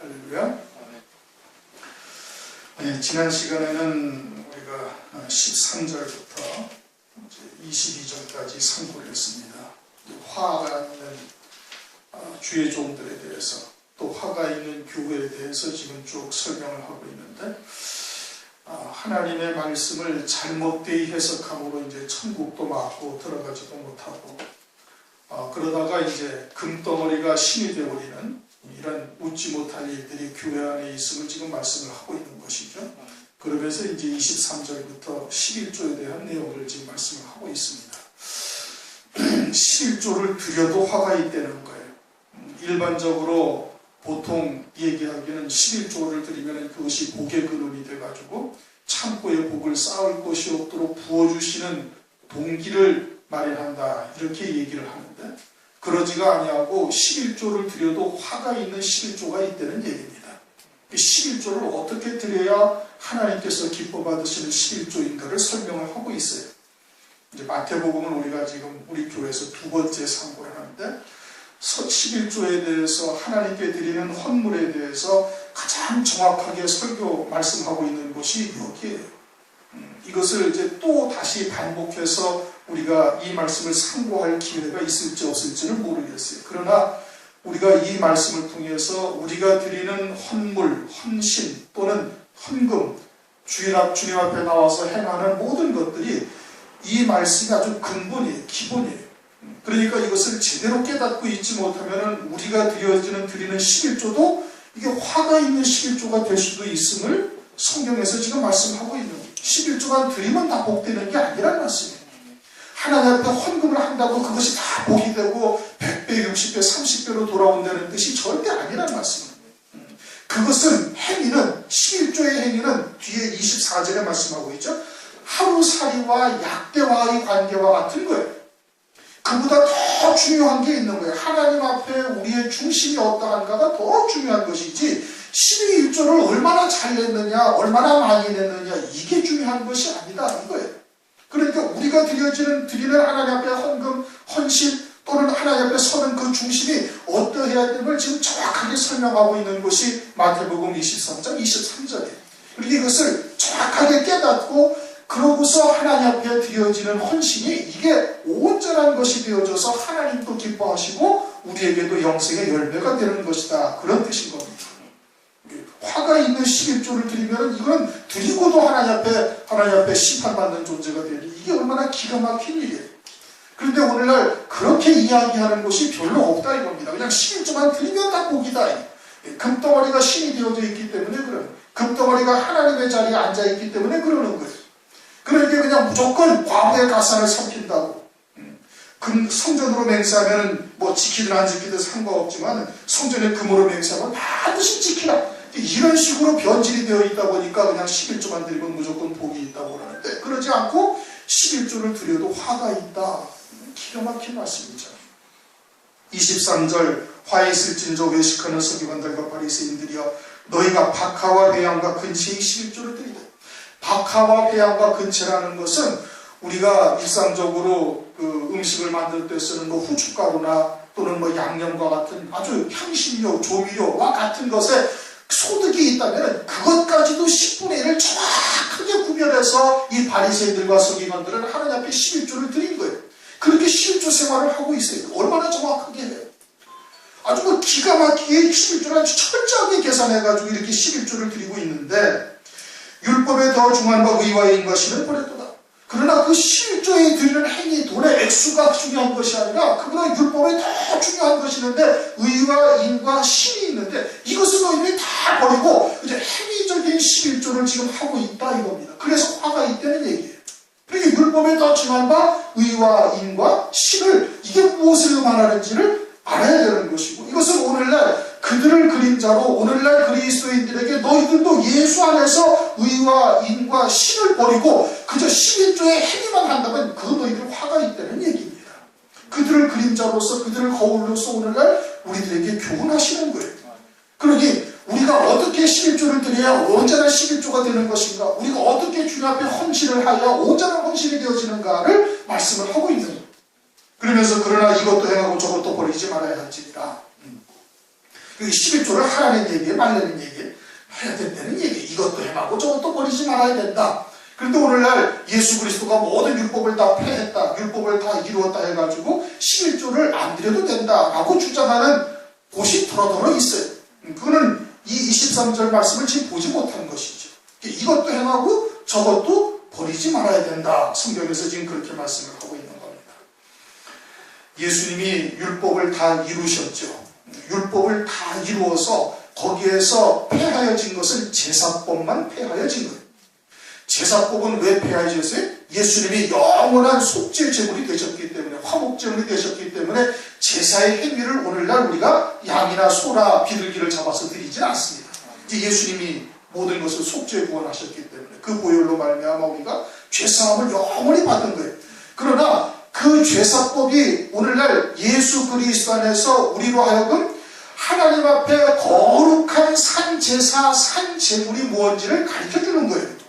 할렐루야. 네, 지난 시간에는 우리가 13절부터 22절까지 상고를 했습니다. 화가 있는 주의 종들에 대해서, 또 화가 있는 교회에 대해서 지금 쭉 설명을 하고 있는데, 하나님의 말씀을 잘못되이 해석함으로 이제 천국도 막고 들어가지도 못하고, 그러다가 이제 금덩어리가 신이 되어버리는 이런 웃지 못할 일들이 교회 안에 있음을 지금 말씀을 하고 있는 것이죠. 그러면서 이제 23절부터 11조에 대한 내용을 지금 말씀을 하고 있습니다. 11조를 드려도 화가 있다는 거예요. 일반적으로 보통 얘기하기는 11조를 드리면 그것이 복의 근원이 돼가지고 창고에 복을 쌓을 것이 없도록 부어주시는 동기를 마련한다, 이렇게 얘기를 하는데, 그러지가 아니하고 11조를 드려도 화가 있는 11조가 있다는 얘기입니다. 11조를 어떻게 드려야 하나님께서 기뻐 받으시는 11조인가를 설명을 하고 있어요. 이제 마태복음은 우리가 지금 우리 교회에서 두 번째 상고를 하는데, 11조에 대해서 하나님께 드리는 헌물에 대해서 가장 정확하게 설교 말씀하고 있는 것이 여기에요. 이것을 이제 또 다시 반복해서 우리가 이 말씀을 상고할 기회가 있을지 없을지는 모르겠어요. 그러나 우리가 이 말씀을 통해서 우리가 드리는 헌물, 헌신 또는 헌금, 주님 앞에 나와서 행하는 모든 것들이 이 말씀이 아주 근본이에요. 기본이에요. 그러니까 이것을 제대로 깨닫고 있지 못하면 우리가 드리는 11조도 이게 화가 있는 11조가 될 수도 있음을 성경에서 지금 말씀하고 있는 거예요. 11조만 드리면 다 복되는 게 아니라는 말씀이에요. 하나님 앞에 헌금을 한다고 그것이 다 복이 되고 100배, 60배, 30배로 돌아온다는 뜻이 절대 아니라는 말씀입니다. 그것은 행위는, 11조의 행위는 뒤에 24절에 말씀하고 있죠. 하루살이와 약대와의 관계와 같은 거예요. 그보다 더 중요한 게 있는 거예요. 하나님 앞에 우리의 중심이 어떠한가가 더 중요한 것이지 12일조를 얼마나 잘 냈느냐, 얼마나 많이 냈느냐, 이게 중요한 것이 아니다, 이거예요. 그러니까 우리가 드리는 하나님 앞에 헌금, 헌신 또는 하나님 앞에 서는 그 중심이 어떠해야 되는 걸 지금 정확하게 설명하고 있는 것이 마태복음 23장 23절이에요. 그러니까 이것을 정확하게 깨닫고 그러고서 하나님 앞에 드려지는 헌신이 이게 온전한 것이 되어져서 하나님도 기뻐하시고 우리에게도 영생의 열매가 되는 것이다, 그런 뜻인 겁니다. 화가 있는 11조를 드리면 이건 드리고도 하나님 앞에 심판받는 존재가 되니 이게 얼마나 기가 막힌 일이에요. 그런데 오늘날 그렇게 이야기하는 것이 별로 없다 이겁니다. 그냥 11조만 드리면 다 복이다. 금덩어리가 신이 되어져 있기 때문에 그런, 금덩어리가 하나님의 자리에 앉아 있기 때문에 그러는 거예요. 그러니까 그냥 무조건 과부의 가산을 삼킨다고. 성전으로 맹세하면 뭐 지키든 안 지키든 상관없지만 성전에 금으로 맹세하면 반드시 지키라, 이런 식으로 변질이 되어 있다 보니까 그냥 11조만 드리면 무조건 복이 있다고 그러는데, 그러지 않고 11조를 드려도 화가 있다. 기가 막힌 말씀이죠. 23절 화 있을진저 외식하는 서기관들과 바리새인들이여, 너희가 박하와 회양과 근체의 11조를 드리라. 박하와 회양과 근체라는 것은 우리가 일상적으로 그 음식을 만들 때 쓰는 뭐 후춧가루나 또는 뭐 양념과 같은 아주 향신료, 조미료와 같은 것에 소득이 있다면 그것까지도 10분의 1을 정확하게 구별해서 이 바리새인들과 서기관들은 하나님 앞에 11조를 드린 거예요. 그렇게 11조 생활을 하고 있어요. 얼마나 정확하게 해요. 아주 뭐 기가 막히게 11조를 아주 철저하게 계산해가지고 이렇게 11조를 드리고 있는데, 율법에 더 중한 바 의와 인과 신을 버렸도다. 그러나 그 11조에 드리는 행위, 돈의 액수가 중요한 것이 아니라 그보다 율법에 더 중요한 것이 있는데, 의와 인과 신이 있는데 이것을 너희들이 다 버리고 이제 행위적인 11조를 지금 하고 있다 이겁니다. 그래서 화가 있다는 얘기예요. 그러니까 율법에 더 중한 바 의와 인과 신을, 이게 무엇을 말하는지를 알아야 되는 것이고, 이것을 오늘날 그들을 그림자로 오늘날 그리스도인들에게 너희들도 예수 안에서 의와 인과 신을 버리고 그저 11조의 행위만 한다면 그 너희들 화가 있다는 얘기입니다. 그들을 그림자로서, 그들을 거울로서 오늘날 우리들에게 교훈하시는 거예요. 그러니 우리가 어떻게 11조를 드려야 온전한 11조가 되는 것인가, 우리가 어떻게 주님 앞에 헌신을 하여 온전한 헌신이 되어지는가를 말씀을 하고 있는 거예요. 그러면서 그러나 이것도 행하고 저것도 버리지 말아야 할지니라. 그 11조를 하라는 얘기에 말라는 얘기에 해야 된다는 얘기. 이것도 행하고 저것도 버리지 말아야 된다. 그런데 오늘날 예수 그리스도가 모든 율법을 다 폐했다, 율법을 다 이루었다 해가지고 11조를 안 드려도 된다라고 주장하는 곳이 더러더러 있어요. 그거는 이 23절 말씀을 지금 보지 못하는 것이죠. 이것도 행하고 저것도 버리지 말아야 된다. 성경에서 지금 그렇게 말씀을 하고 있는 겁니다. 예수님이 율법을 다 이루셨죠. 율법을 다 이루어서 거기에서 폐하여진 것은 제사법만 폐하여진 거예요. 제사법은 왜 폐하여졌어요? 예수님이 영원한 속죄 제물이 되셨기 때문에, 화목 제물이 되셨기 때문에 제사의 행위를 오늘날 우리가 양이나 소나 비둘기를 잡아서 드리지 않습니다. 이제 예수님이 모든 것을 속죄 구원하셨기 때문에 그 보혈로 말미암아 우리가 죄사함을 영원히 받은 거예요. 그러나 그 죄사법이 오늘날 예수 그리스도 안에서 우리로 하여금 하나님 앞에 거룩한 산제사, 산제물이 무엇인지를 가르쳐주는 거예요.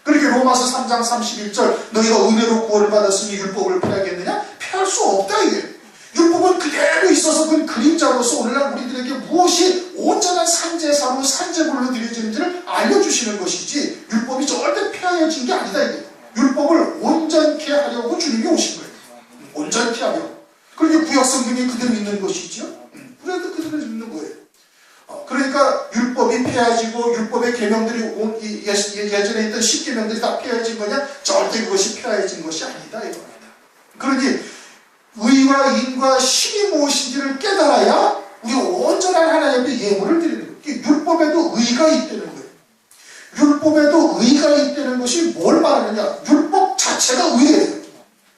그렇게 로마서 3장 31절 너희가 은혜로 구원을 받았으니 율법을 폐하겠느냐? 폐할 수 없다 이게. 율법은 그대로 있어서 그 그림자로서 오늘날 우리들에게 무엇이 온전한 산제사로 산제물로 드려지는지를 알려주시는 것이지 율법이 절대 폐하여진 게 아니다 이게. 율법을 온전케 하려고 주님이 오신 거예요. 온전케 하려고. 그러니까 구약 성경에 그대로 있는 것이죠. 그래도 그대로 있는 거예요. 그러니까 율법이 폐하지고 율법의 계명들이 예전에 있던 10계명들이 다 폐하진 거냐? 절대 그것이 폐하진 것이 아니다 이겁니다. 그러니 의와 인과 신이 무엇인지를 깨달아야 우리가 온전한 하나님 앞에 예물을 드리는 거예요. 율법에도 의가 있다는 거예요. 율법에도 의가 있다는 것이 뭘 말하느냐? 율법 자체가 의예요.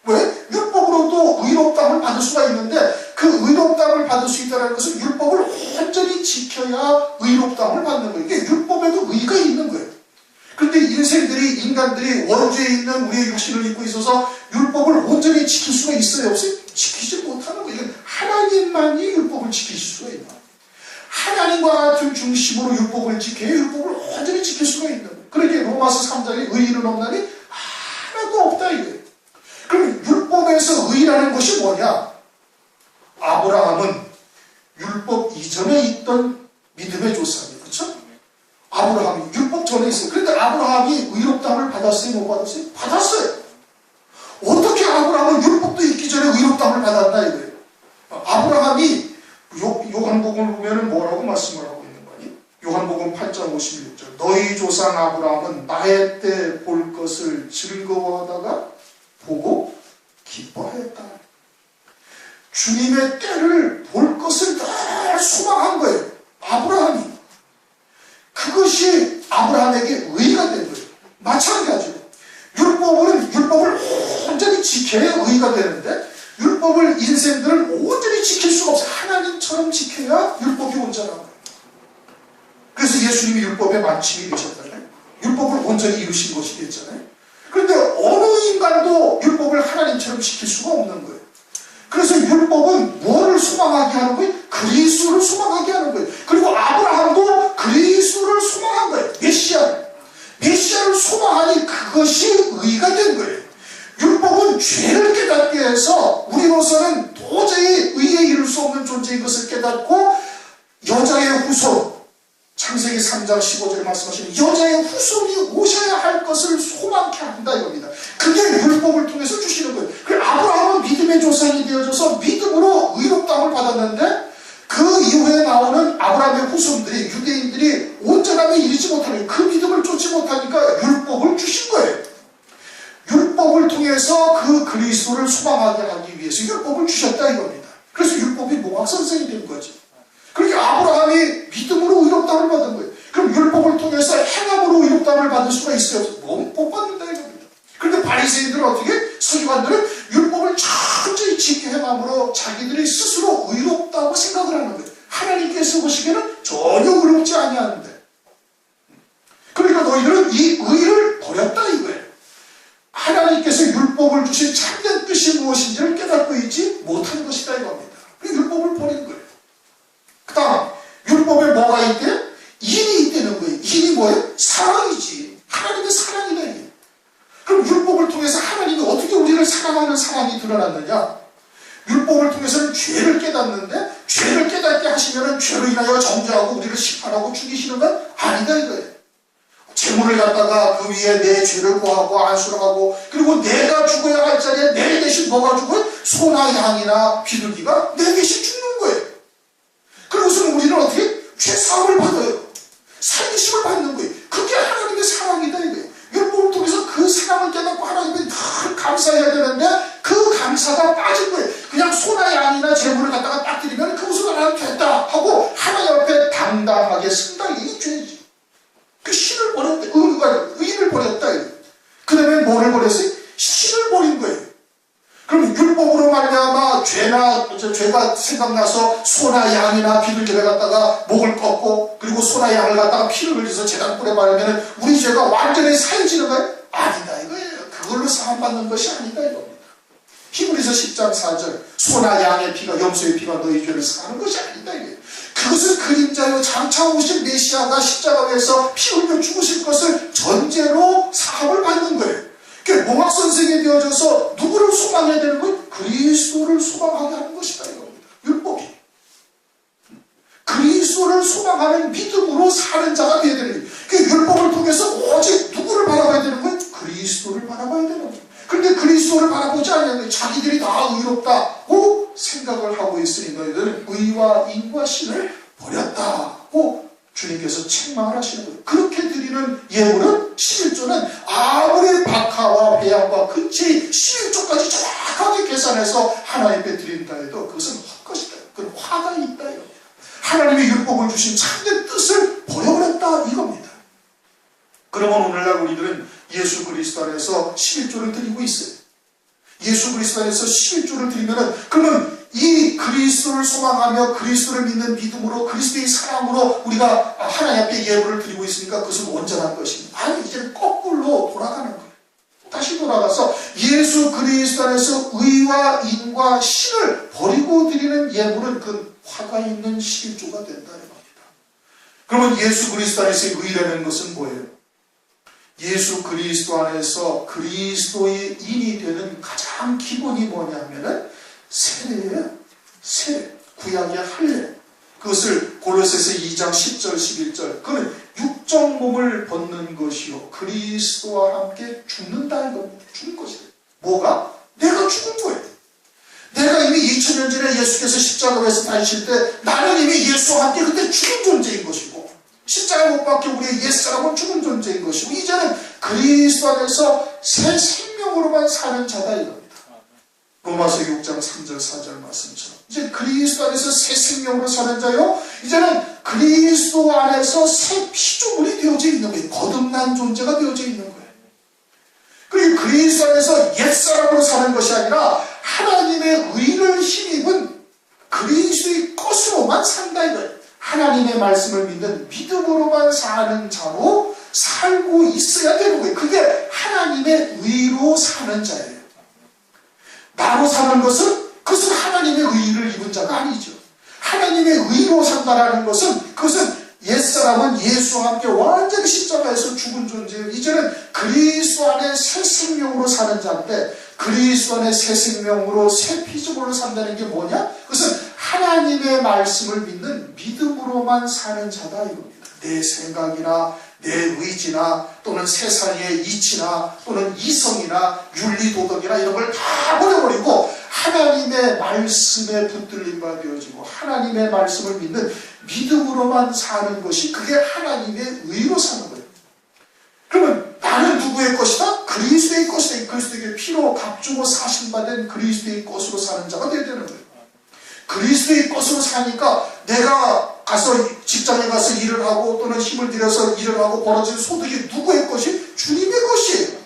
왜? 율법으로도 의롭다함을 받을 수가 있는데 그 의롭다함을 받을 수 있다는 것은 율법을 온전히 지켜야 의롭다함을 받는 거예요. 이게 율법에도 의가 있는 거예요. 그런데 인간들이 원죄에 있는 우리의 육신을 입고 있어서 율법을 온전히 지킬 수가 있어요? 없어요? 지키지 못하는 거예요. 하나님만이 율법을 지키실 수가 있는 거예요. 하나님과 같은 중심으로 율법을 지켜야 율법을 온전히 지킬 수가 있는 거예요. 그러니까 로마서 3장에 의인은 없나니 하나도 없다 이거예요. 그럼 율법에서 의라는 것이 뭐냐? 아브라함은 율법 이전에 있던 믿음의 조상이에요. 그렇죠? 아브라함이 율법 전에 있어요. 그런데 아브라함이 의롭다함을 받았어요? 못 받았어요? 받았어요. 어떻게 아브라함은 율법도 있기 전에 의롭다함을 받았나 이거예요. 아브라함이 요한복음을 보면 뭐라고 말씀을 하고 있는 거니? 요한복음 8장 56절 너희 조상 아브라함은 나의 때 볼 것을 즐거워하다가 보고 기뻐하였다. 주님의 때를 볼 것을 늘 소망한 거예요. 아브라함이. 그것이 아브라함에게 의가 된 거예요. 마찬가지로 율법을 온전히 지켜야 의가 되는데 율법을 인생들은 온전히 지킬 수가 없어요. 하나님처럼 지켜야 율법이 온전한 거예요. 그래서 예수님이 율법의 마침이 되셨잖아요. 율법을 온전히 이루신 것이 됐잖아요. 그런데 어느 인간도 율법을 하나님처럼 지킬 수가 없는 거예요. 그래서 율법은 뭐를 소망하게 하는 거예요? 그리스도를 소망하게 하는 거예요. 그리고 아브라함도 그리스도를 소망한 거예요. 메시아를 소망하니 그것이 의가 된 거예요. 율법은 죄를 깨닫게 해서 우리로서는 도저히 의에 이를 수 없는 존재인 것을 깨닫고 여자의 후손, 창세기 3장 15절에 말씀하시는 여자의 후손이 오셔야 할 것을 소망케 한다 이겁니다. 그게 율법을 통해서 주시는 거예요. 그래서 아브라함은 믿음의 조상이 되어져서 믿음으로 의롭다함을 받았는데 그 이후에 나오는 아브라함의 후손들이 유대인들이 온전함에 이르지 못하는 그 믿음을 쫓지 못하니까 율법을 주신 거예요. 율법을 통해서 그 그리스도를 소망하게 하기 위해서 율법을 주셨다 이겁니다. 그래서 율법이 모각선생이 된 거죠. 그러니까 아브라함이 믿음으로 의롭다함을 받은 거예요. 그럼 율법을 통해서 행함으로 의롭다함을 받을 수가 있어요? 못 받는다 이겁니다. 그런데 바리새인들은 어떻게? 서기관들은 율법을 철저히 지켜 행함으로 자기들이 스스로 의롭다고 생각을 하는 거예요. 하나님께서 보시기에는 전혀 의롭지 아니하는데. 그러니까 너희들은 이 의를 버렸다 이거예요. 하나님께서 율법을 주신 참된 뜻이 무엇인지를 깨닫고 있지 못한 것이다 이겁니다. 율법을 버린 거예요. 그 다음 율법에 뭐가 있대? 인이 있다는 거예요. 인이 뭐예요? 사랑이지. 하나님의 사랑이다 이게. 그럼 율법을 통해서 하나님이 어떻게 우리를 사랑하는 사랑이 드러났느냐? 율법을 통해서는 죄를 깨닫는데 죄를 깨닫게 하시면은 죄로 인하여 정죄하고 우리를 심판하고 죽이시는 건 아니다 이거예요. 재물을 갖다가 그 위에 내 죄를 고하고 안수를 하고 그리고 내가 죽어야 할 자리에 내 대신 뭐가 죽어요? 소나 양이나 비둘기가 내 대신 죽는 거예요. 그러고서는 우리는 어떻게? 죄사함을 받아요. 살기심을 받는 거예요. 그게 하나님의 사랑이다 이거예요. 율법을 통해서 그 사랑을 깨닫고 하나님께 늘 감사해야 되는데 그 감사가 빠진 거예요. 그냥 소나 양이나 재물을 갖다가 딱 드리면 그것으로 하나님 됐다 하고 하나님 앞에 당당하게 쓴다. 이게 죄지. 그 신을 버렸다. 의를 버렸다. 그 다음에 뭐를 버렸어요? 신을 버린 거예요. 그럼 율법으로 말미암아 죄가 생각나서 소나 양이나 비둘기를 갖다가 목을 꺾고 그리고 소나 양을 갖다가 피를 흘려서 제단 꿀에 바르면 우리 죄가 완전히 사해지는 거예요? 아니다 이거예요. 그걸로 사함받는 것이 아니다 이겁니다. 히브리서 10장 4절 소나 양의 피가 염소의 피가 너희 죄를 사하는 것이 아니다 이거예요. 그것은 그림자요 장차 오실 메시아가 십자가에서 피 흘려 죽으실 것을 전제로 사함을 받는 거예요. 몽학 선생이 되어져서 누구를 소망해야 되는 거예요? 그리스도를 소망하게 하는 것이다 이겁니다. 율법이 그리스도를 소망하는 믿음으로 사는 자가 되어야 되는 거예요. 율법을 통해서 오직 누구를 바라봐야 되는 거예요? 그리스도를 바라봐야 되는 거예요. 그런데 그리스도를 바라보지 않는 자기들이 다 의롭다고 생각을 하고 있으니 너희들은 의와 인과 신을 버렸다고 주님께서 책망을 하시는 거예요. 그렇게 드리는 예물은 11조는 아무리 박하와 배양과 근치 11조까지 정확하게 계산해서 하나님께 드린다 해도 그것은 헛것이다. 그건 화가 있다 이겁니다. 하나님의 율법을 주신 참된 뜻을 버려버렸다 이겁니다. 그러면 오늘날 우리들은 예수 그리스도 안에서 11조를 드리고 있어요. 예수 그리스도 안에서 11조를 드리면은 그러면 이 그리스도를 소망하며 그리스도를 믿는 믿음으로 그리스도의 사랑으로 우리가 하나님 앞에 예물을 드리고 있으니까 그것은 온전한 것입니다. 아니 이제는 거꾸로 돌아가는 거예요. 다시 돌아가서 예수 그리스도 안에서 의와 인과 신을 버리고 드리는 예물은 그 화가 있는 11조가 된다는 겁니다. 그러면 예수 그리스도 안에서의 의라는 것은 뭐예요? 예수 그리스도 안에서 그리스도의 인이 되는 가장 기본이 뭐냐면은 세례예요. 세례. 구약의 할례. 그것을 골로새서 2장 10절 11절 그는 육적 몸을 벗는 것이요 그리스도와 함께 죽는다 이겁니다. 죽는 것이에요. 뭐가? 내가 죽은 거예요. 내가 이미 2000년 전에 예수께서 십자가에서 다니실 때 나는 이미 예수와 함께 그때 죽은 존재인 것이고 십자가 못 박혀 우리의 옛사람은 죽은 존재인 것이고 이제는 그리스도 안에서 새 생명으로만 사는 자다 이겁니다. 로마서 6장 3절 4절 말씀처럼 이제 그리스도 안에서 새 생명으로 사는 자요 이제는 그리스도 안에서 새 피조물이 되어져 있는 거예요. 거듭난 존재가 되어져 있는 거예요. 그리고 그리스도 안에서 옛사람으로 사는 것이 아니라 하나님의 의를 힘입은 그리스도의 것으로만 산다 이거예요. 하나님의 말씀을 믿는 믿음으로만 사는 자로 살고 있어야 되는 거예요. 그게 하나님의 의로 사는 자예요. 나로 사는 것은 그것은 하나님의 의를 입은 자가 아니죠. 하나님의 의로 산다라는 것은 그것은 옛사람은 예수와 함께 완전히 십자가에서 죽은 존재예요. 이제는 그리스도 안에 새 생명으로 사는 자인데 그리스도 안에 새 생명으로 새 피조물로 산다는 게 뭐냐? 그것은 하나님의 말씀을 믿는 믿음으로만 사는 자다 이겁니다. 내 생각이나 내 의지나 또는 세상의 이치나 또는 이성이나 윤리도덕이나 이런 걸 다 버려버리고 하나님의 말씀에 붙들림 바 되어지고 하나님의 말씀을 믿는 믿음으로만 사는 것이 그게 하나님의 의로 사는 거예요. 그러면 나는 누구의 것이다? 그리스도의 것이다. 그리스도에게 피로 값주고 사신받은 그리스도의 것으로 사는 자가 되어야 되는 거예요. 그리스도의 것으로 사니까 내가 가서 직장에 가서 일을 하고 또는 힘을 들여서 일을 하고 벌어진 소득이 누구의 것이? 주님의 것이에요.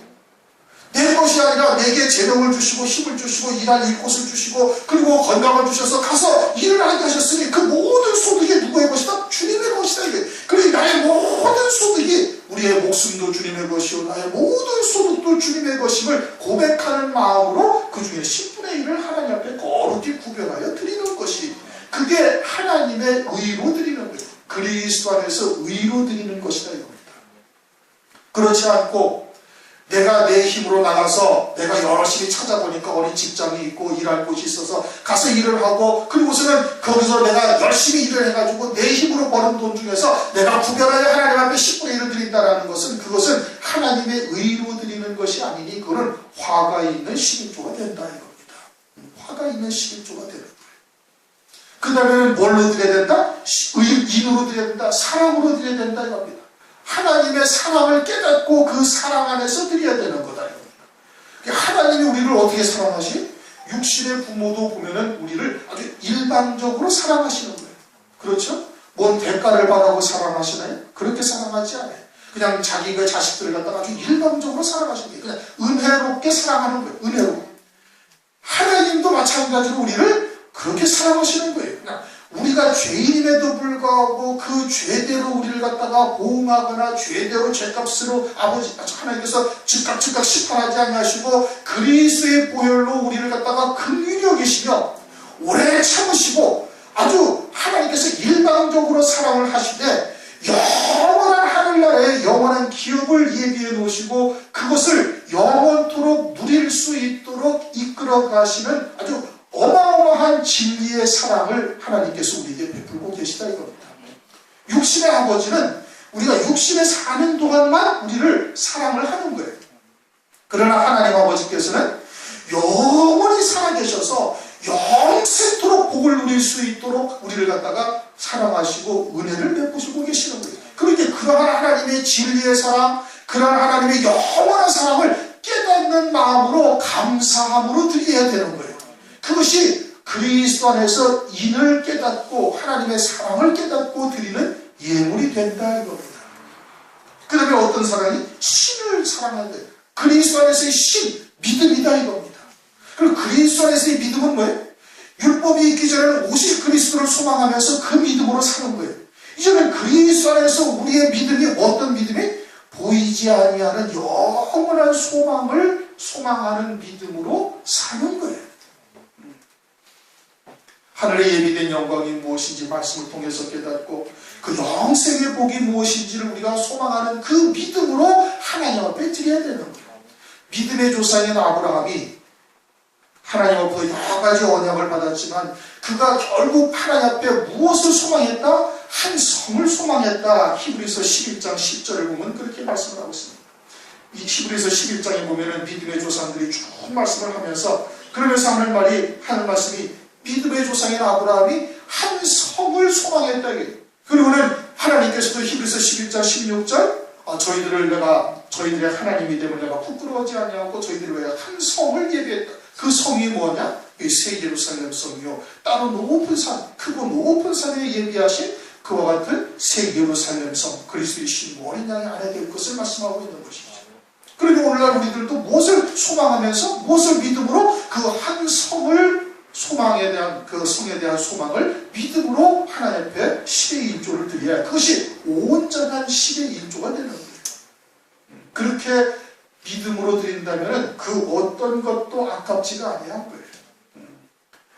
내 것이 아니라 내게 재능을 주시고 힘을 주시고 일할 이곳을 주시고 그리고 건강을 주셔서 가서 일을 하게 하셨으니 그 모든 소득이 누구의 것이다? 주님의 것이다. 그러니 나의 모든 소득이 우리의 목숨도 주님의 것이요 나의 모든 소득도 주님의 것임을 고백하는 마음으로 그 중에 10분의 1을 하나님 앞에 거룩히 구별하여 드리는 것이 그게 하나님의 의로 드리는 거예요. 그리스도 안에서 의로 드리는 것이다 이겁니다. 그렇지 않고 내가 내 힘으로 나가서 내가 열심히 찾아보니까 어린 직장이 있고 일할 곳이 있어서 가서 일을 하고 그리고서는 거기서 내가 열심히 일을 해가지고 내 힘으로 버는 돈 중에서 내가 구별하여 하나님 앞에 10분의 1을 드린다는 것은 그것은 하나님의 의로 드리는 것이 아니니 그거는 화가 있는 11조가 된다 이겁니다. 화가 있는 11조가 되는 거예요. 그 다음에는 뭘로 드려야 된다? 인으로 드려야 된다. 사랑으로 드려야 된다 이겁니다. 하나님의 사랑을 깨닫고 그 사랑 안에서 드려야 되는 거다 이겁니다. 하나님이 우리를 어떻게 사랑하시? 육신의 부모도 보면은 우리를 아주 일방적으로 사랑하시는 거예요. 그렇죠? 뭔 대가를 받아고 사랑하시나요? 그렇게 사랑하지 않아요. 그냥 자기가 자식들을 갖다가 아주 일방적으로 사랑하시는 거예요. 그냥 은혜롭게 사랑하는 거예요. 은혜롭게. 하나님도 마찬가지로 우리를 그렇게 사랑하시는 거예요. 그냥 우리가 죄인임에도 불구하고 그 죄대로 우리를 갖다가 보응하거나 죄대로 죄값으로 아버지 하나님께서 즉각 심판하지 않으시고 그리스도의 보혈로 우리를 갖다가 긍휼히 여기시며 오래 참으시고 아주 하나님께서 일방적으로 사랑을 하시되 영원한 하늘나라에 영원한 기업을 예비해 놓으시고 그것을 영원토록 누릴 수 있도록 이끌어 가시는 아주 어마어마한 진리의 사랑을 하나님께서 우리에게 베풀고 계시다 이겁니다. 육신의 아버지는 우리가 육신에 사는 동안만 우리를 사랑을 하는 거예요. 그러나 하나님 아버지께서는 영원히 살아계셔서 영생토록 복을 누릴 수 있도록 우리를 갖다가 사랑하시고 은혜를 베푸시고 계시는 거예요. 그러니까 그러한 하나님의 진리의 사랑, 그러한 하나님의 영원한 사랑을 깨닫는 마음으로 감사함으로 드려야 되는 거예요. 그것이 그리스도 안에서 인을 깨닫고 하나님의 사랑을 깨닫고 드리는 예물이 된다 이겁니다. 그 다음에 어떤 사랑이? 신을 사랑하는 거예요. 그리스도 안에서의 신, 믿음이다 이겁니다. 그리고 그리스도 안에서의 믿음은 뭐예요? 율법이 있기 전에는 오직 그리스도를 소망하면서 그 믿음으로 사는 거예요. 이제는 그리스도 안에서 우리의 믿음이 어떤 믿음이? 보이지 아니하는 영원한 소망을 소망하는 믿음으로 사는 거예요. 하늘에 예비된 영광이 무엇인지 말씀을 통해서 깨닫고 그 영생의 복이 무엇인지를 우리가 소망하는 그 믿음으로 하나님 앞에 드려야 되는 거예요. 믿음의 조상인 아브라함이 하나님 앞에서 여러 가지 언약을 받았지만 그가 결국 하나님 앞에 무엇을 소망했다? 한 성을 소망했다. 히브리서 11장 10절을 보면 그렇게 말씀을 하고 있습니다. 이 히브리서 11장에 보면은 믿음의 조상들이 쭉 말씀을 하면서 그러면서 하는 말씀이 믿음의 조상인 아브라함이 한 성을 소망했다. 그리고는 하나님께서도 히브리서 11장 16절 저희들의 하나님이 됨을 내가 부끄러워하지 아니하고 저희들을 위하여 한 성을 예비했다. 그 성이 뭐냐? 이 새 예루살렘 성이요. 따로 높은 산, 크고 높은 산에 예비하신 그와 같은 새 예루살렘 성, 그리스도의 신 어린 양의 아내 될 것을 말씀하고 있는 것이죠. 그러니 오늘날 우리들도 무엇을 소망하면서 무엇을 믿음으로 그 한 성을 소망에 대한 그 성에 대한 소망을 믿음으로 하나님 앞에 10의 1조를 드려야 그것이 온전한 10의 1조가 되는 거예요. 그렇게 믿음으로 드린다면 그 어떤 것도 아깝지가 아니한 거예요.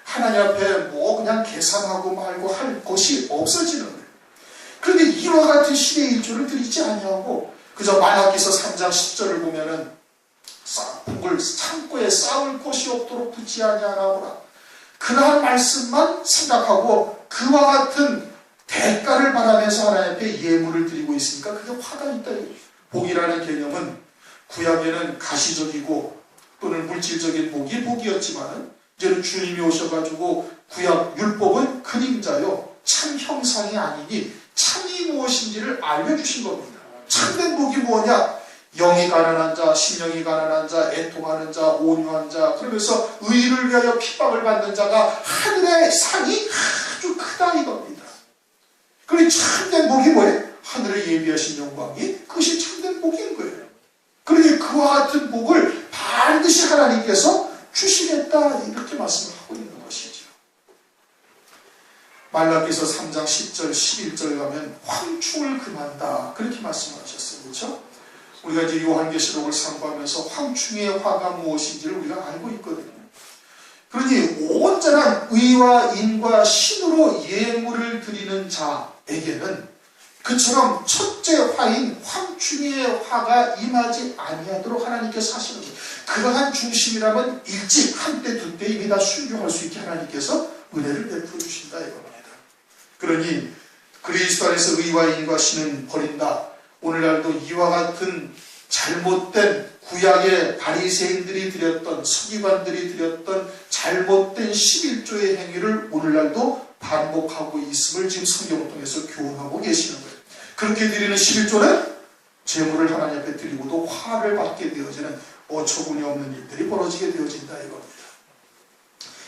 하나님 앞에 뭐 그냥 계산하고 말고 할 것이 없어지는 거예요. 그런데 이와 같은 10의 1조를 드리지 아니하고 그저 말라기서 3장 10절을 보면은 복을 창고에 쌓을 곳이 없도록 붙지 아니하나보라. 그러한 말씀만 생각하고 그와 같은 대가를 바라면서 하나님 앞에 예물을 드리고 있으니까 그게 화가 있다. 복이라는 개념은 구약에는 가시적이고 또는 물질적인 복이었지만은 이제는 주님이 오셔가지고 구약 율법은 그림자요 참 형상이 아니니 참이 무엇인지를 알려주신 겁니다. 참된 복이 뭐냐? 영이 가난한 자, 심령이 가난한 자, 애통하는 자, 온유한 자, 그러면서 의를 위하여 핍박을 받는 자가 하늘의 상이 아주 크다 이겁니다. 그러니 참된 복이 뭐예요? 하늘에 예비하신 영광이 그것이 참된 복인 거예요. 그러니 그와 같은 복을 반드시 하나님께서 주시겠다 이렇게 말씀을 하고 있는 것이죠. 말라기서 3장 10절 11절 가면 황충을 금한다 그렇게 말씀하셨어요. 그렇죠? 우리가 이제 요한계시록을 상고하면서 황충의 화가 무엇인지를 우리가 알고 있거든요. 그러니 온전한 의와 인과 신으로 예물을 드리는 자에게는 그처럼 첫째 화인 황충이의 화가 임하지 아니하도록 하나님께서 하시는 거예요. 그러한 중심이라면 일찍 한때 두때 이미 다 순종할 수 있게 하나님께서 은혜를 베풀어 주신다 이겁니다. 그러니 그리스도 안에서 의와 인과신은 버린다. 오늘날도 이와 같은 잘못된 구약의 바리새인들이 드렸던 서기관들이 드렸던 잘못된 11조의 행위를 오늘날도 반복하고 있음을 지금 성경을 통해서 교훈하고 계시는 거예요. 그렇게 드리는 11조는 재물을 하나님 앞에 드리고도 화를 받게 되어지는 어처구니 없는 일들이 벌어지게 되어진다 이겁니다.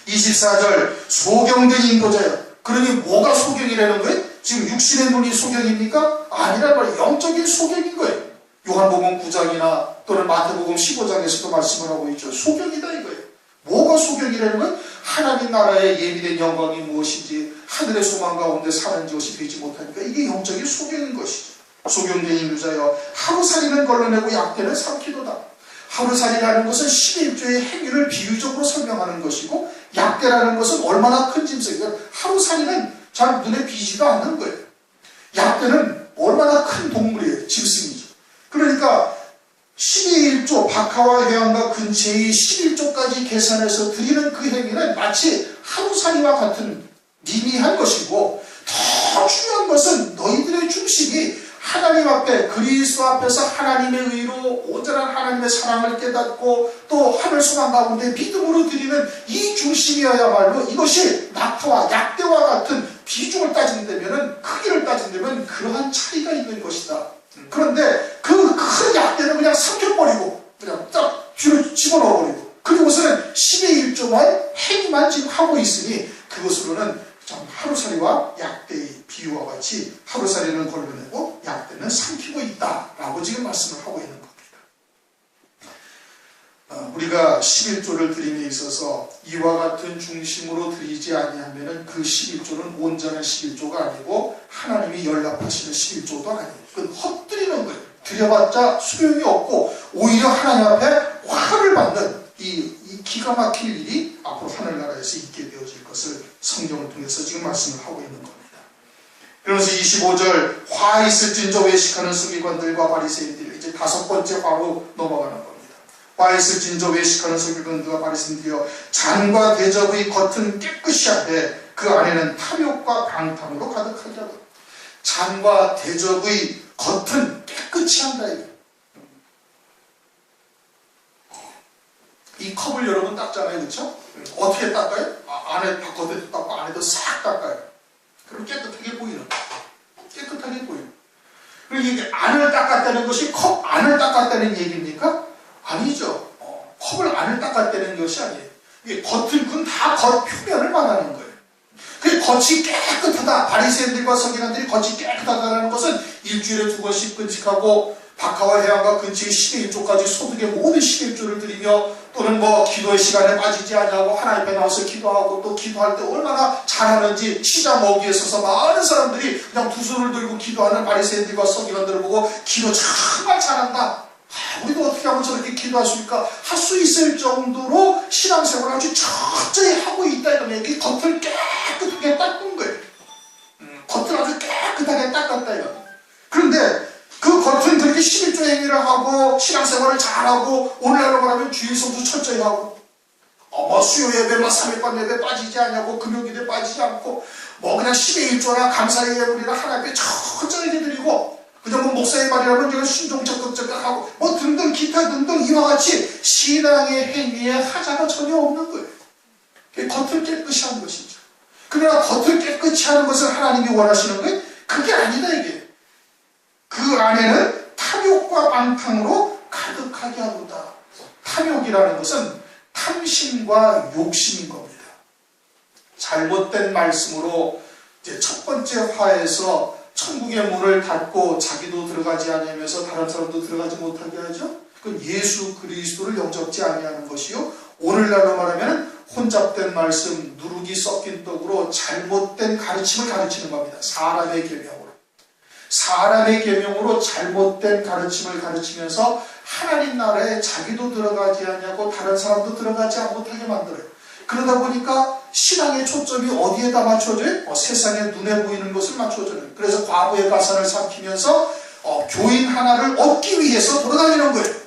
24절 소경된 인도자여. 그러니 뭐가 소경이라는 거예요? 지금 육신의 눈이 소경입니까? 아니란 말이에요. 영적인 소경인 거예요. 요한복음 9장이나 또는 마태복음 15장에서도 말씀을 하고 있죠. 소경이다 이거예요. 뭐가 소경이라는 건 하나님 나라의 예비된 영광이 무엇인지 하늘의 소망 가운데 사는 것이 되지 못하니까 이게 영적인 소경인 것이죠. 소경된 인도자여 하루살이는 걸러내고 약대는 삼키도다. 하루살이라는 것은 11조의 행위를 비유적으로 설명하는 것이고 약대라는 것은 얼마나 큰 짐승이냐. 하루살이는 잘 눈에 띄지가 않는 거예요. 약대는 얼마나 큰 동물이에요. 짐승이죠. 그러니까 12의 1조 박하와 회왕과 근체의 11조까지 계산해서 드리는 그 행위는 마치 하루살이와 같은 미미한 것이고 더 중요한 것은 너희들의 중심이 하나님 앞에 그리스도 앞에서 하나님의 의로 온전한 하나님의 사랑을 깨닫고 또 하늘 소망 가운데 믿음으로 드리는 이 중심이어야말로 이것이 낙타와 약대와 같은 비중을 따진다면 크기를 따진다면 그러한 차이가 있는 것이다. 그런데 그 큰 약대는 그냥 삼켜버리고 그냥 딱 뒤로 집어넣어버리고 그리고서는 10의 1조만 행위만 지금 하고 있으니 그것으로는 참 하루살이와 약대의 비유와 같이 하루살이는 걸러내고 약대는 삼키고 있다라고 지금 말씀을 하고 있는 겁니다. 우리가 11조를 드림에 있어서 이와 같은 중심으로 드리지 아니하면 그 11조는 온전한 11조가 아니고 하나님이 연락하시는 11조도 아니에요. 그건 헛드리는 거예요. 드려봤자 소용이 없고 오히려 하나님 앞에 화를 받는 이 기가 막힐 일이 앞으로 하늘나라에서 있게 되어질 것을 성경을 통해서 지금 말씀을 하고 있는 겁니다. 그러면서 25절 화 있을진저 외식하는 서기관들과 바리새인들 이제 다섯 번째 화로 넘어가는 겁니다. 화 있을진저 외식하는 서기관들과 바리새인들이여 잔과 대접의 겉은 깨끗이 하되 그 안에는 탐욕과 방탕으로 가득하게 하다. 잔과 대접의 겉은 깨끗이 한다. 이 컵을 여러분 닦잖아요. 그렇죠? 어떻게 닦아요? 안에 겉에도 닦고 안에도 싹 닦아요. 그럼 깨끗하게 보이는 깨끗하게 보여요. 그리고 이게 안을 닦았다는 것이 컵 안을 닦았다는 얘기입니까? 아니죠. 컵을 안을 닦았다는 것이 아니에요. 이게 겉은 그건 다 겉 표면을 말하는 거예요. 그 겉이 깨끗하다. 바리새인들과 서기관들이 겉이 깨끗하다는 것은 일주일에 2번씩 금식하고 박하와 회왕과 근처의 11조까지 소득의 모든 11조를 드리며 또는 기도의 시간에 빠지지 않냐고 하나님 앞에 나와서 기도하고 또 기도할 때 얼마나 잘하는지 시장 먹이에 서서 많은 사람들이 그냥 두 손을 들고 기도하는 바리새인들과 서기관들을 보고 기도 정말 잘한다. 우리도 어떻게 하면 저렇게 기도할 수 있을까? 할 수 있을 정도로 신앙생활을 아주 철저히 하고 있다 이러면 이게 겉을 깨끗하게 닦은 거예요. 겉을 아주 깨끗하게 닦았다 이러면. 그런데 그 겉은 그렇게 11조 행위를 하고 신앙생활을 잘하고 오늘날로 말하면 주일 성수 철저히 하고 수요 예배 3일반 예배 빠지지 않냐고 금요일에 빠지지 않고 그냥 10의 1조나 감사의 예물이나 하나님 앞에 철저히 드리고 그냥 목사의 말이라면 이런 순종 적극적하고 등등 기타 등등 이와 같이 신앙의 행위에 하자가 전혀 없는 거예요. 겉을 깨끗이 하는 것이죠. 그러나 겉을 깨끗이 하는 것을 하나님이 원하시는 거예요? 그게 아니다 이게. 그 안에는 탐욕과 방탕으로 가득하게 하도다. 탐욕이라는 것은 탐심과 욕심인 겁니다. 잘못된 말씀으로 이제 첫 번째 화에서 천국의 문을 닫고 자기도 들어가지 않으면서 다른 사람도 들어가지 못하게 하죠. 그건 예수 그리스도를 영접지 아니하는 것이요. 오늘날로 말하면 혼잡된 말씀, 누룩이 섞인 떡으로 잘못된 가르침을 가르치는 겁니다. 사람의 계명으로. 사람의 계명으로 잘못된 가르침을 가르치면서 하나님 나라에 자기도 들어가지 않냐고 다른 사람도 들어가지 못하게 만들어요. 그러다 보니까 신앙의 초점이 어디에다 맞춰져요? 세상에 눈에 보이는 것을 맞춰줘요. 그래서 과부의 가산을 삼키면서 교인 하나를 얻기 위해서 돌아다니는 거예요.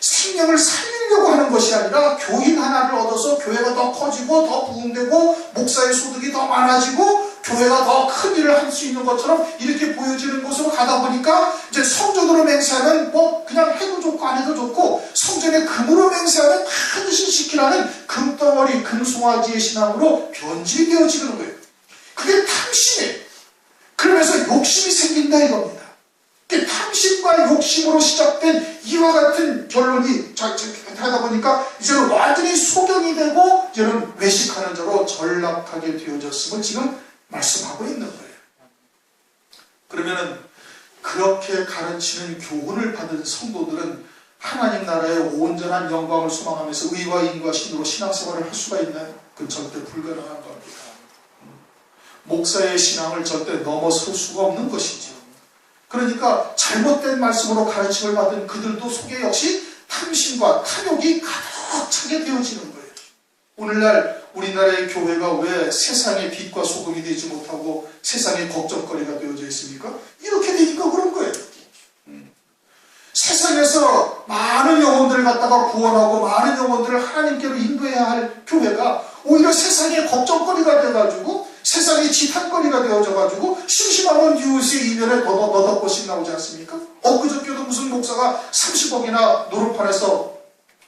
생명을 살리려고 하는 것이 아니라 교인 하나를 얻어서 교회가 더 커지고 더 부흥되고 목사의 소득이 더 많아지고 교회가 더 큰 일을 할 수 있는 것처럼 이렇게 보여지는 곳으로 가다 보니까 이제 성전으로 맹세하면 뭐 그냥 해도 좋고 안 해도 좋고 성전에 금으로 맹세하면 반드시 지키라는 금덩어리 금송아지의 신앙으로 변질이 되어지는 거예요. 그게 탐심이에요. 그러면서 욕심이 생긴다 이겁니다. 탐심과 욕심으로 시작된 이와 같은 결론이 하다 보니까 이제는 완전히 소경이 되고 이제는 외식하는 자로 전락하게 되어졌음을 지금 말씀하고 있는 거예요. 그러면은 그렇게 가르치는 교훈을 받은 성도들은 하나님 나라의 온전한 영광을 소망하면서 의와 인과 신으로 신앙생활을 할 수가 있나요? 그건 절대 불가능한 겁니다. 목사의 신앙을 절대 넘어설 수가 없는 것이죠. 그러니까 잘못된 말씀으로 가르침을 받은 그들도 속에 역시 탐심과 탐욕이 가득 차게 되어지는 거예요. 오늘날 우리나라의 교회가 왜 세상의 빛과 소금이 되지 못하고 세상의 걱정거리가 되어져 있습니까? 이렇게 되니까 그런 거예요. 세상에서 많은 영혼들을 갖다가 구원하고 많은 영혼들을 하나님께로 인도해야 할 교회가 오히려 세상의 걱정거리가 돼가지고 세상의 지탄거리가 되어져가지고 심심하면 뉴스의 이면에 너덕 것이 나오지 않습니까? 엊그저께도 무슨 목사가 30억이나 노릇판에서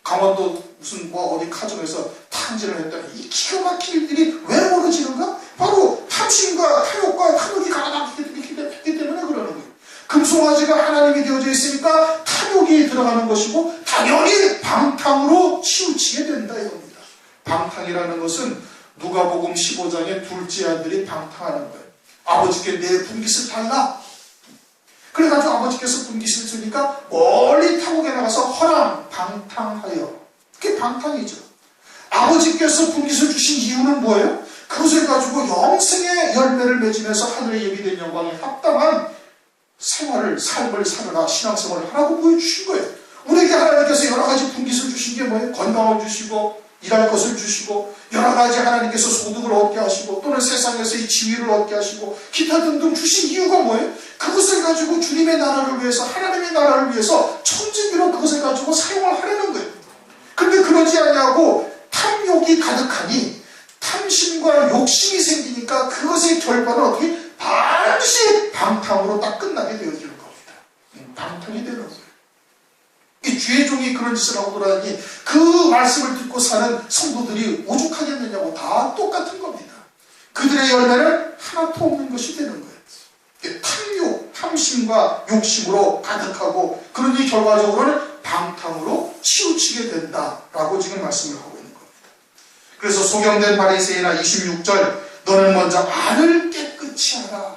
강원도 무슨 어디 카정에서 탕진을 했다니 이 기가 막힐 일이 왜 벌어지는가? 바로 탐심과 탐욕과 탐욕이 가득했기 때문에 그러는 거예요. 금송아지가 하나님이 되어져 있으니까 탐욕이 들어가는 것이고 당연히 방탕으로 치우치게 된다 이겁니다. 방탕이라는 것은 누가복음 15장의 둘째 아들이 방탕하는 거예요. 아버지께 내 분깃을 달라. 그래가지고 아버지께서 분깃을 주니까 멀리 타국에 나가서 허랑 방탕하여. 그게 방탕이죠. 아버지께서 분깃을 주신 이유는 뭐예요? 그것을 가지고 영생의 열매를 맺으면서 하늘에 예비된 영광에 합당한 삶을 살아라, 신앙생활을 하라고 보여주신 거예요. 우리에게 하나님께서 여러 가지 분깃을 주신 게 뭐예요? 건강을 주시고 일할 것을 주시고 여러 가지 하나님께서 소득을 얻게 하시고 또는 세상에서의 지위를 얻게 하시고 기타 등등 주신 이유가 뭐예요? 그것을 가지고 주님의 나라를 위해서 하나님의 나라를 위해서 천지기로 그것을 가지고 사용을 하려는 거예요. 그런데 그러지 아니하고 탐욕이 가득하니 탐심과 욕심이 생기니까 그것의 결과는 어떻게 반드시 방탕으로 딱 끝나게 되어지는 겁니다. 방탕이 되는 거예요. 이 주의 종이 그런 짓을 하고 돌아다니 그 말씀을 듣고 사는 성도들이 오죽하겠느냐고 다 똑같은 겁니다. 그들의 열매는 하나도 없는 것이 되는 거예요. 탐욕, 탐심과 욕심으로 가득하고 그러니 결과적으로는 방탕으로 치우치게 된다라고 지금 말씀을 하고 있는 겁니다. 그래서 소경된 바리새인아 26절 너는 먼저 안을 깨끗이 하라.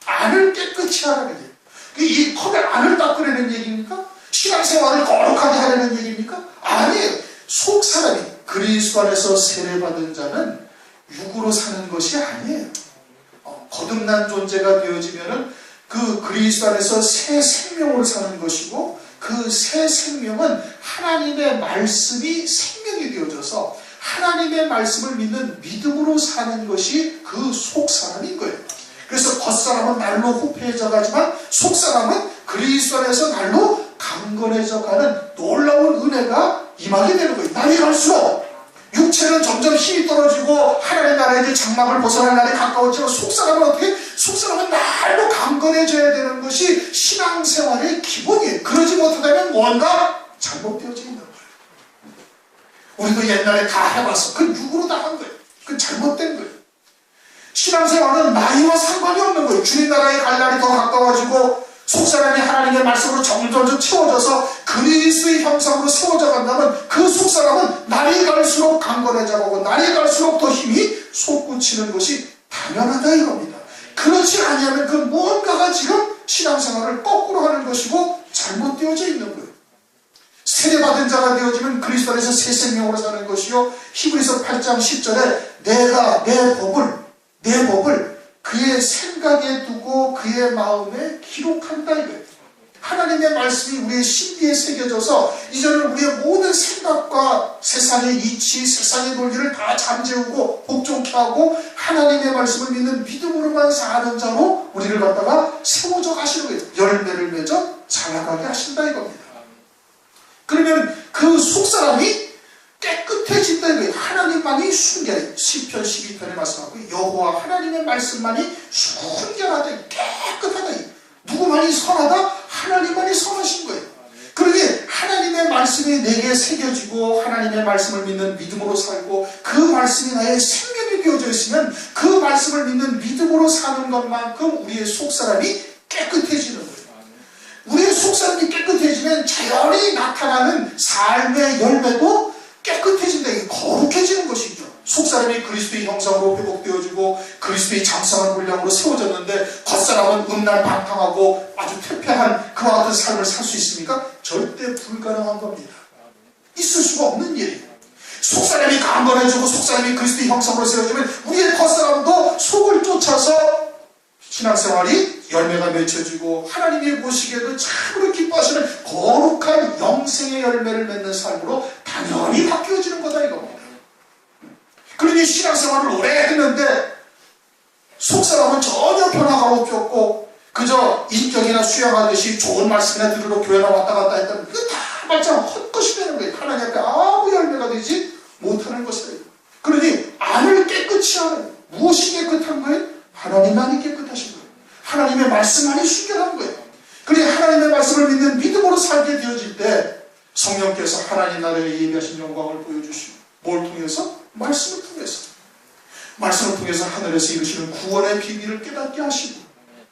안을 깨끗이 하라는 얘기예요. 이 컵에 안을 닦으려는 얘기입니까? 신앙생활을 거룩하게 하려는 얘기입니까? 아니에요. 속사람이 그리스도 안에서 세례받은 자는 육으로 사는 것이 아니에요. 거듭난 존재가 되어지면은 그 그리스도 안에서 새 생명으로 사는 것이고 그 새 생명은 하나님의 말씀이 생명이 되어져서 하나님의 말씀을 믿는 믿음으로 사는 것이 그 속사람인 거예요. 그래서 겉사람은 날로 후패해져 가지만 속사람은 그리스도 안에서 날로 강건해져 가는 놀라운 은혜가 임하게 되는 거예요. 날이 갈수록 육체는 점점 힘이 떨어지고 하나님의 나라의 이제 장막을 벗어날 날이 가까워지고 속사람은 어떻게? 속사람은 날로 강건해져야 되는 것이 신앙생활의 기본이에요. 그러지 못하다면 뭔가 잘못되어져 있는 거예요. 우리도 옛날에 다 해봤어. 그건 육으로 다 한 거예요. 그건 잘못된 거예요. 신앙생활은 나이와 상관이 없는 거예요. 주님 나라에 갈 날이 더 가까워지고 속사람이 하나님의 말씀으로 점점 채워져서 그리스도의 형상으로 세워져 간다면 그 속사람은 날이 갈수록 강건해져 가고 날이 갈수록 더 힘이 솟구치는 것이 당연하다 이겁니다. 그렇지 아니하면 그 무언가가 지금 신앙생활을 거꾸로 하는 것이고 잘못되어져 있는 거예요. 세례받은 자가 되어지면 그리스도 안에서 새 생명으로 사는 것이요 히브리서 8장 10절에 내가 내 법을 그의 생각에 두고 그의 마음에 기록한다 이거예요. 하나님의 말씀이 우리의 신비에 새겨져서 이제는 우리의 모든 생각과 세상의 이치, 세상의 논리를 다 잠재우고 복종케 하고 하나님의 말씀을 믿는 믿음으로만 사는 자로 우리를 갖다가 세워져 가시는 거예요. 열매를 맺어 자라가게 하신다 이겁니다. 그러면 그 속사람이 깨끗해진다 이거예요. 하나님만이 순결해. 시편 12편에 말씀하고 여호와 하나님의 말씀만이 순결하다, 깨끗하다. 누구만이 선하다? 하나님만이 선하신 거예요. 그러니 하나님의 말씀이 내게 새겨지고 하나님의 말씀을 믿는 믿음으로 살고 그 말씀이 나의 생명이 되어져 있으면 그 말씀을 믿는 믿음으로 사는 것만큼 우리의 속사람이 깨끗해지는 거예요. 우리의 속사람이 깨끗해지면 자연히 나타나는 삶의 열매도 깨끗해진다. 이게 거룩해지는 것이죠. 속사람이 그리스도의 형상으로 회복되어지고 그리스도의 장성한 분량으로 세워졌는데 겉사람은 음란방탕하고 아주 퇴폐한 그와 같은 삶을 살 수 있습니까? 절대 불가능한 겁니다. 있을 수가 없는 일이에요. 속사람이 강건해지고 속사람이 그리스도의 형상으로 세워지면 우리의 겉사람도 속을 쫓아서 신앙생활이 열매가 맺혀지고 하나님이 보시기에도 참으로 기뻐하시는 거룩한 영생의 열매를 맺는 삶으로 당연히 바뀌어지는 거다 이겁니다. 그러니 신앙생활을 오래 했는데 속사람은 전혀 변화가 없었고 그저 인격이나 수양하듯이 좋은 말씀이나 들으러 교회나 왔다 갔다 했다면 그거 다 말처럼 헛것이 되는 거예요. 하나님 앞에 아무 열매가 되지 못하는 것이에요. 그러니 안을 깨끗이 하는 무엇이 깨끗한 거예요? 하나님만이 깨끗하신 거예요. 하나님의 말씀만이 순결한 거예요. 그러니 하나님의 말씀을 믿는 믿음으로 살게 되어질 때 성령께서 하나님 나라에 예비하신 영광을 보여주시고 뭘 통해서? 말씀을 통해서. 말씀을 통해서 하늘에서 이루시는 구원의 비밀을 깨닫게 하시고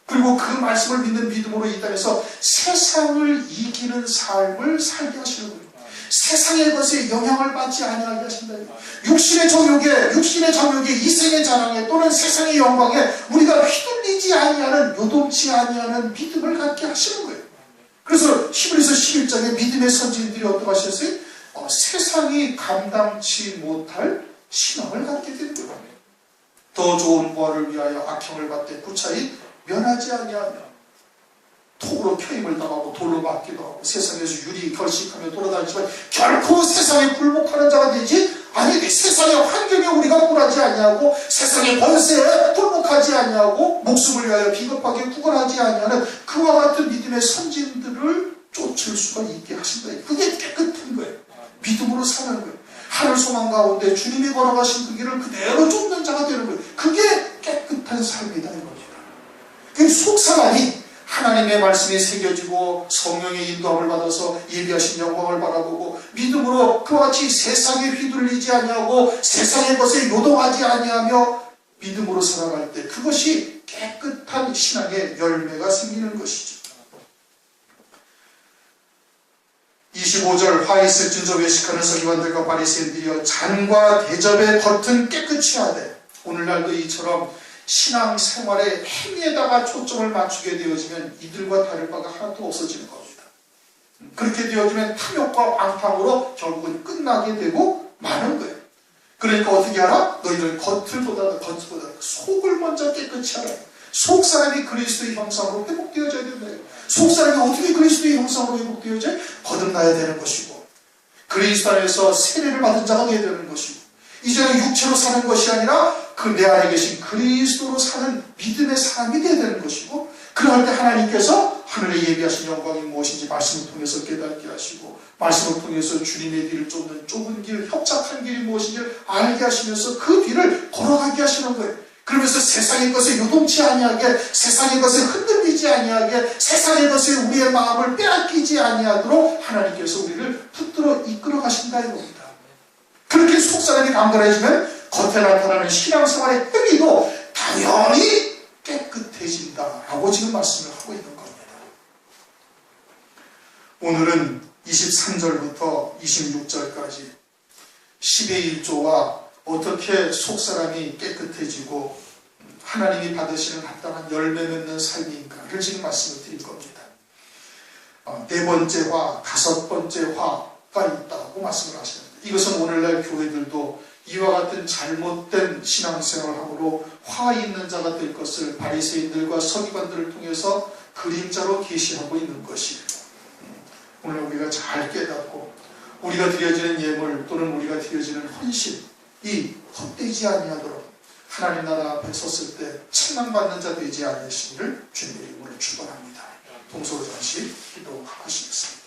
그리고 그 말씀을 믿는 믿음으로 이 땅에서 세상을 이기는 삶을 살게 하시는 거예요. 세상의 것에 영향을 받지 아니하게 하신다. 육신의 정욕에 이생의 자랑에 또는 세상의 영광에 우리가 휘둘리지 아니하는 요동치 아니하는 믿음을 갖게 하시는 거예요. 그래서 히브리서 11장에 믿음의 선지자들이 어떻게 하셨어요? 세상이 감당치 못할 신앙을 갖게 되는 거예요. 더 좋은 부활을 위하여 악형을 받되 구차히 면하지 아니하며 톡으로 펴임을 당하고 돌로 맞기도 하고 세상에서 유리 결식하며 돌아다니지만 결코 세상에 굴복하는 자가 되지 아니되 세상의 환경에 우리가 굴하지 아니하고 세상의 권세에 굴복하지 아니하고 목숨을 위하여 비겁하게 구걸하지 아니하는 그와 같은 믿음의 선진들을 쫓을 수가 있게 하신다. 그게 깨끗한 거예요. 믿음으로 사는 거예요. 하늘 소망 가운데 주님이 걸어가신 그 길을 그대로 쫓는 자가 되는 거예요. 그게 깨끗한 삶이다 이겁니다. 그 속사람이 하나님의 말씀이 새겨지고 성령의 인도함을 받아서 예비하신 영광을 바라보고 믿음으로 그와 같이 세상에 휘둘리지 아니하고 세상의 것에 요동하지 아니하며 믿음으로 살아갈 때 그것이 깨끗한 신앙의 열매가 생기는 것이죠. 25절 화 있을 진저 외식하는 서기관들과 바리새인들이여 잔과 대접의 겉은 깨끗이 하되 오늘날도 이처럼 신앙생활의 행위에다가 초점을 맞추게 되어지면 이들과 다를 바가 하나도 없어지는 겁니다. 그렇게 되어지면 탐욕과 방탕으로 결국은 끝나게 되고 마는 거예요. 그러니까 어떻게 하라? 너희들 겉보다 속을 먼저 깨끗이 하라. 속사람이 그리스도의 형상으로 회복되어져야 된다. 속사람이 어떻게 그리스도의 형상으로 회복되어져야? 거듭나야 되는 것이고 그리스도 안에서 세례를 받은 자가 되어야 되는 것이고 이제는 육체로 사는 것이 아니라 그 내 안에 계신 그리스도로 사는 믿음의 사람이 되어야 되는 것이고 그럴 때 하나님께서 하늘에 예비하신 영광이 무엇인지 말씀을 통해서 깨닫게 하시고 말씀을 통해서 주님의 뒤를 쫓는 좁은 길, 협착한 길이 무엇인지를 알게 하시면서 그 뒤를 걸어가게 하시는 거예요. 그러면서 세상의 것에 요동치 아니하게 세상의 것에 흔들리지 아니하게 세상의 것에 우리의 마음을 빼앗기지 아니하도록 하나님께서 우리를 붙들어 이끌어 가신다 이겁니다. 그렇게 속사람이 강건해지면 겉에 나타나는 신앙생활의 행위도 당연히 깨끗해진다라고 지금 말씀을 하고 있는 겁니다. 오늘은 23절부터 26절까지 10의 1조와 어떻게 속사람이 깨끗해지고 하나님이 받으시는 합당한 열매 맺는 삶인가를 지금 말씀을 드릴 겁니다. 네 번째 화, 다섯 번째 화가 있다고 말씀을 하시는데 이것은 오늘날 교회들도 이와 같은 잘못된 신앙생활함으로 화 있는 자가 될 것을 바리새인들과 서기관들을 통해서 그림자로 계시하고 있는 것이에요. 오늘 우리가 잘 깨닫고 우리가 드려지는 예물 또는 우리가 드려지는 헌신이 헛되지 아니하도록 하나님 나라 앞에 섰을 때 책망받는 자 되지 아니하시기를 주님의 이름으로 축원합니다. 동서로 잠시 기도하시겠습니다.